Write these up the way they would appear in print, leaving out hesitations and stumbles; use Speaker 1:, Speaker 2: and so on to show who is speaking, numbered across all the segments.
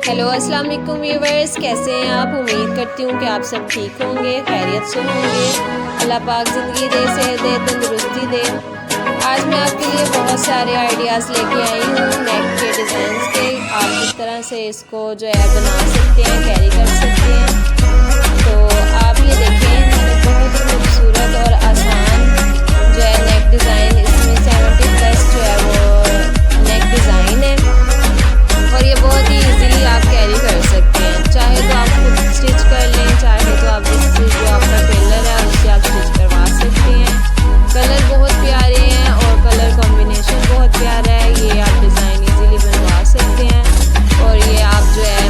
Speaker 1: Hello अस्सलाम वालेकुम viewers, कैसे हैं आप। उम्मीद करती हूँ कि आप सब ठीक होंगे, खैरियत से होंगे। अल्लाह पाक ज़िंदगी दे, सेहत दे, तंदुरुस्ती दे। आज मैं आपके लिए बहुत सारे आइडियाज़ लेके आई हूँ नेक के डिज़ाइंस के। आप किस तरह से इसको जो है बना सकते हैं, कैरी कर सकते हैं। तो आप ये देखें, मैंने बहुत ही खूबसूरत और आसान जो है नेक डिज़ाइन, इसमें 70+ जो है वो नेक डिज़ाइन है और ये बहुत ही इजीली आप कैरी कर सकते हैं। चाहे तो आप खुद स्टिच कर लें, चाहे तो आप जिससे जो आपका टेलर है उससे आप स्टिच करवा सकते हैं। कलर बहुत प्यारे हैं और कलर कॉम्बिनेशन बहुत प्यारा है। ये आप डिज़ाइन इजीली बनवा सकते हैं और ये आप जो है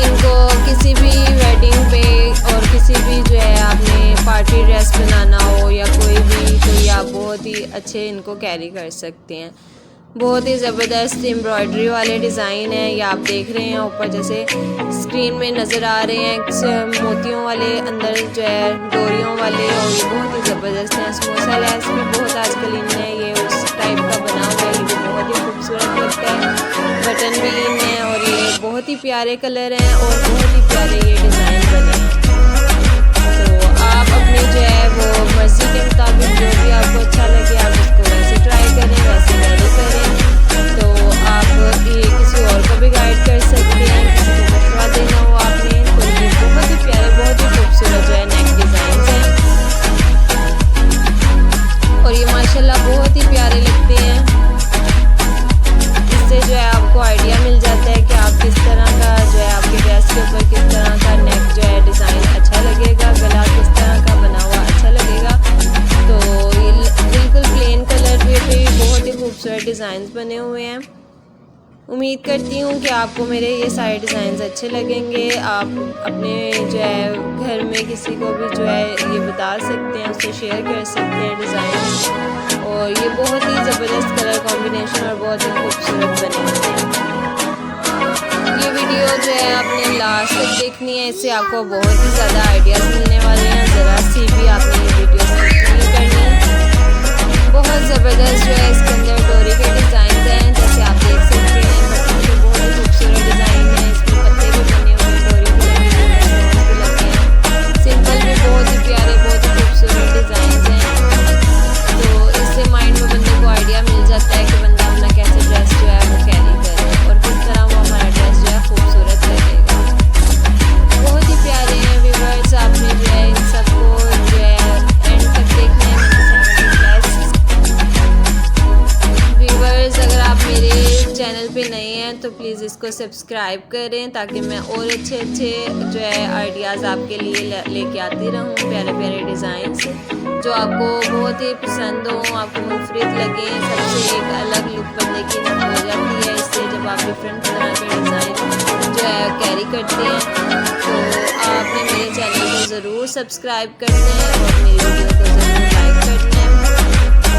Speaker 1: इनको किसी भी वेडिंग पे और किसी भी जो है आपने पार्टी ड्रेस बनाना हो या कोई भी, तो ये आप बहुत ही अच्छे इनको कैरी कर सकते हैं। बहुत ही ज़बरदस्त एम्ब्रॉयडरी वाले डिज़ाइन है। ये आप देख रहे हैं ऊपर जैसे स्क्रीन में नज़र आ रहे हैं मोतियों वाले, अंदर जो है डोरियों वाले, और ये बहुत ही ज़बरदस्त है। समोसा लैस भी बहुत आजकल इन है, ये उस टाइप का बना हुआ है, ये भी बहुत ही खूबसूरत लगता है। बटन भी इन है और ये बहुत ही प्यारे कलर हैं और बहुत ही प्यारे ये डिज़ाइन बने हैं। तो आप अपनी जो है वो मर्ज़ी के मुताबिक जो भी आपको अच्छा लगे आप उसको वैसे ट्राई करें, वैसे कैरी करें। तो आप ये किसी और को भी गाइड कर सकते हैं, किसी को मशवरा देना हो आपने, तो ये बहुत ही प्यारे, बहुत ही खूबसूरत जो है नेक डिज़ाइन हैं और ये माशाल्लाह बहुत ही प्यारे लगते हैं। इससे जो है आपको आइडिया मिल जाता है कि आप किस तरह का जो है आपके ड्रेस के ऊपर किस तरह का नेक जो है डिज़ाइन अच्छा लगेगा, गला किस तरह का बना हुआ अच्छा लगेगा। तो ये बिल्कुल प्लेन कलर पे बहुत ही खूबसूरत डिज़ाइंस बने हुए हैं। उम्मीद करती हूँ कि आपको मेरे ये सारे डिज़ाइंस अच्छे लगेंगे। आप अपने जो है घर में किसी को भी जो है ये बता सकते हैं, उससे शेयर कर सकते हैं डिज़ाइन। और ये बहुत ही ज़बरदस्त कलर कॉम्बिनेशन और बहुत ही खूबसूरत बने हुए हैं। ये वीडियो जो है आपने लास्ट तक देखनी है, इससे आपको बहुत ही ज़्यादा आइडियाज़ मिलने वाले हैं। ज़रा सी भी आपने ये वीडियो स्किप नहीं करनी है। बहुत ज़बरदस्त जो है इसके अंदर डोरी के डिज़ाइन हैं, जैसे आप देख सकते हैं। बच्चों के बहुत ही खूबसूरत डिज़ाइन है, इसमें पत्ते भी बने हुए, डोरी भी लगी हुई है, स्टोन्स भी लगे हैं। सिंपल भी बहुत ही प्यारे, बहुत ही खूबसूरत डिज़ाइन हैं। तो इससे माइंड में बंदे को आइडिया मिल जाता है कि बंदा अपना कैसे ड्रेस जो है वो कैरी करे और किस तरह वो हमारा ड्रेस जो है खूबसूरत लगेगा। बहुत ही प्यारे हैं व्यूअर्स, आपने जो है इन सबको जो है एंड तक देखना है। व्यूअर्स, अगर आप मेरे चैनल पे नए हैं तो प्लीज़ इसको सब्सक्राइब करें ताकि मैं और अच्छे अच्छे जो है आइडियाज़ आपके लिए लेके आती रहूँ। प्यारे प्यारे डिज़ाइंस जो आपको बहुत ही पसंद हो, आपको मुफरीद लगे। सबसे एक अलग लुक बनने की हो जाती है इससे, जब आप डिफरेंट तरह के डिज़ाइन जो है कैरी करते हैं। तो आपने मेरे चैनल को ज़रूर सब्सक्राइब करना है और मेरी वीडियो को ज़रूर लाइक करना है।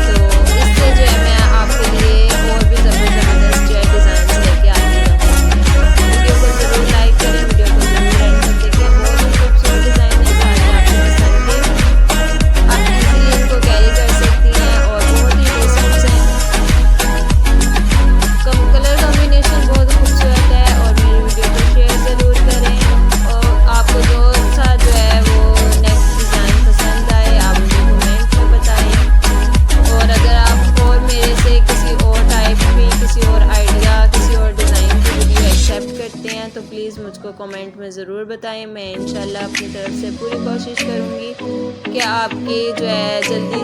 Speaker 1: तो इससे जो है मैं आपके लिए और भी ज़बरदस्त जो है डिज़ाइन लेके आती रहूँगी। वीडियो को ज़रूर लाइक करें, वीडियो को ज़रूर एंड तक देखें। बहुत ही खूबसूरत डिज़ाइन है, सारे आपको पसंद के आप इजीली इनको कैरी कर सकती हैं और बहुत ही डिसेंट हैं। कलर कॉम्बिनेशन बहुत खूबसूरत है और मेरी वीडियो को शेयर ज़रूर करें। और आपको जो सा जो है वो नेक्स्ट डिज़ाइन पसंद आए आप मुझे कमेंट में बताएं। और अगर आप और मेरे से किसी और टाइप की, किसी और आइडिया, किसी और डिज़ाइन की वीडियो एक्सेप्ट करते हैं तो प्लीज़ मुझको कमेंट में ज़रूर बताएं। मैं इंशाल्लाह अपनी तरफ से पूरी कोशिश करूँगी कि आपके जो है जल्दी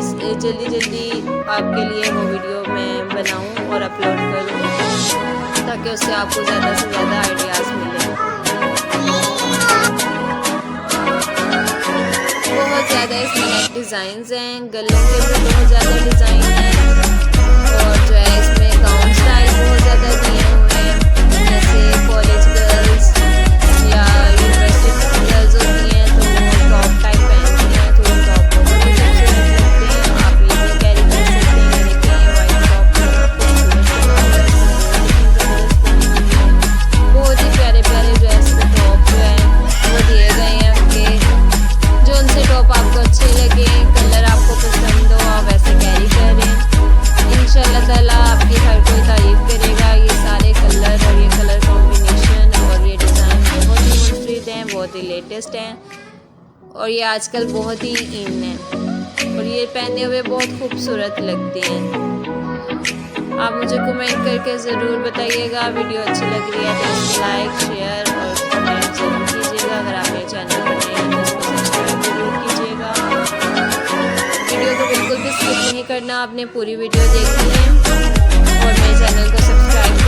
Speaker 1: आपके लिए वो वीडियो मैं बनाऊँ और अपलोड करूँ ताकि उससे आपको ज़्यादा से ज़्यादा आइडियाज़ मिलें। बहुत ज़्यादा इसमें नेक डिज़ाइंस हैं, गलों के भी बहुत ज़्यादा डिज़ाइन हैं और जो है इसमें गाउन स्टाइल बहुत ज़्यादा दिए हुए हैं। जैसे कॉलेज गर्ल्स या यूनिवर्सिटी गर्ल्स होती हैं तो वो टॉप टाइप पहनती हैं, तो वो टॉप बहुत ही खूबसूरत लगते हैं। आप ये भी कैरी कर सकते हैं। देखिए वाइट टॉप बहुत ही प्यारे प्यारे जो है इसके टॉप जो है वो दिए गए हैं उनके। जो उनसे टॉप आपको अच्छे लगे, कलर आपको पसंद हो, आप वैसे कैरी करें। लेटेस्ट हैं और ये आजकल बहुत ही इन है और ये पहने हुए बहुत खूबसूरत लगते हैं। आप मुझे कमेंट करके ज़रूर बताइएगा वीडियो अच्छी लग रही है तो इसे लाइक शेयर और कमेंट ज़रूर कीजिएगा। अगर आप मेरे चैनल पर नए हैं तो इसको सब्सक्राइब ज़रूर कीजिएगा। वीडियो को बिल्कुल भी स्किप नहीं करना, आपने पूरी वीडियो देखनी है और मेरे चैनल को सब्सक्राइब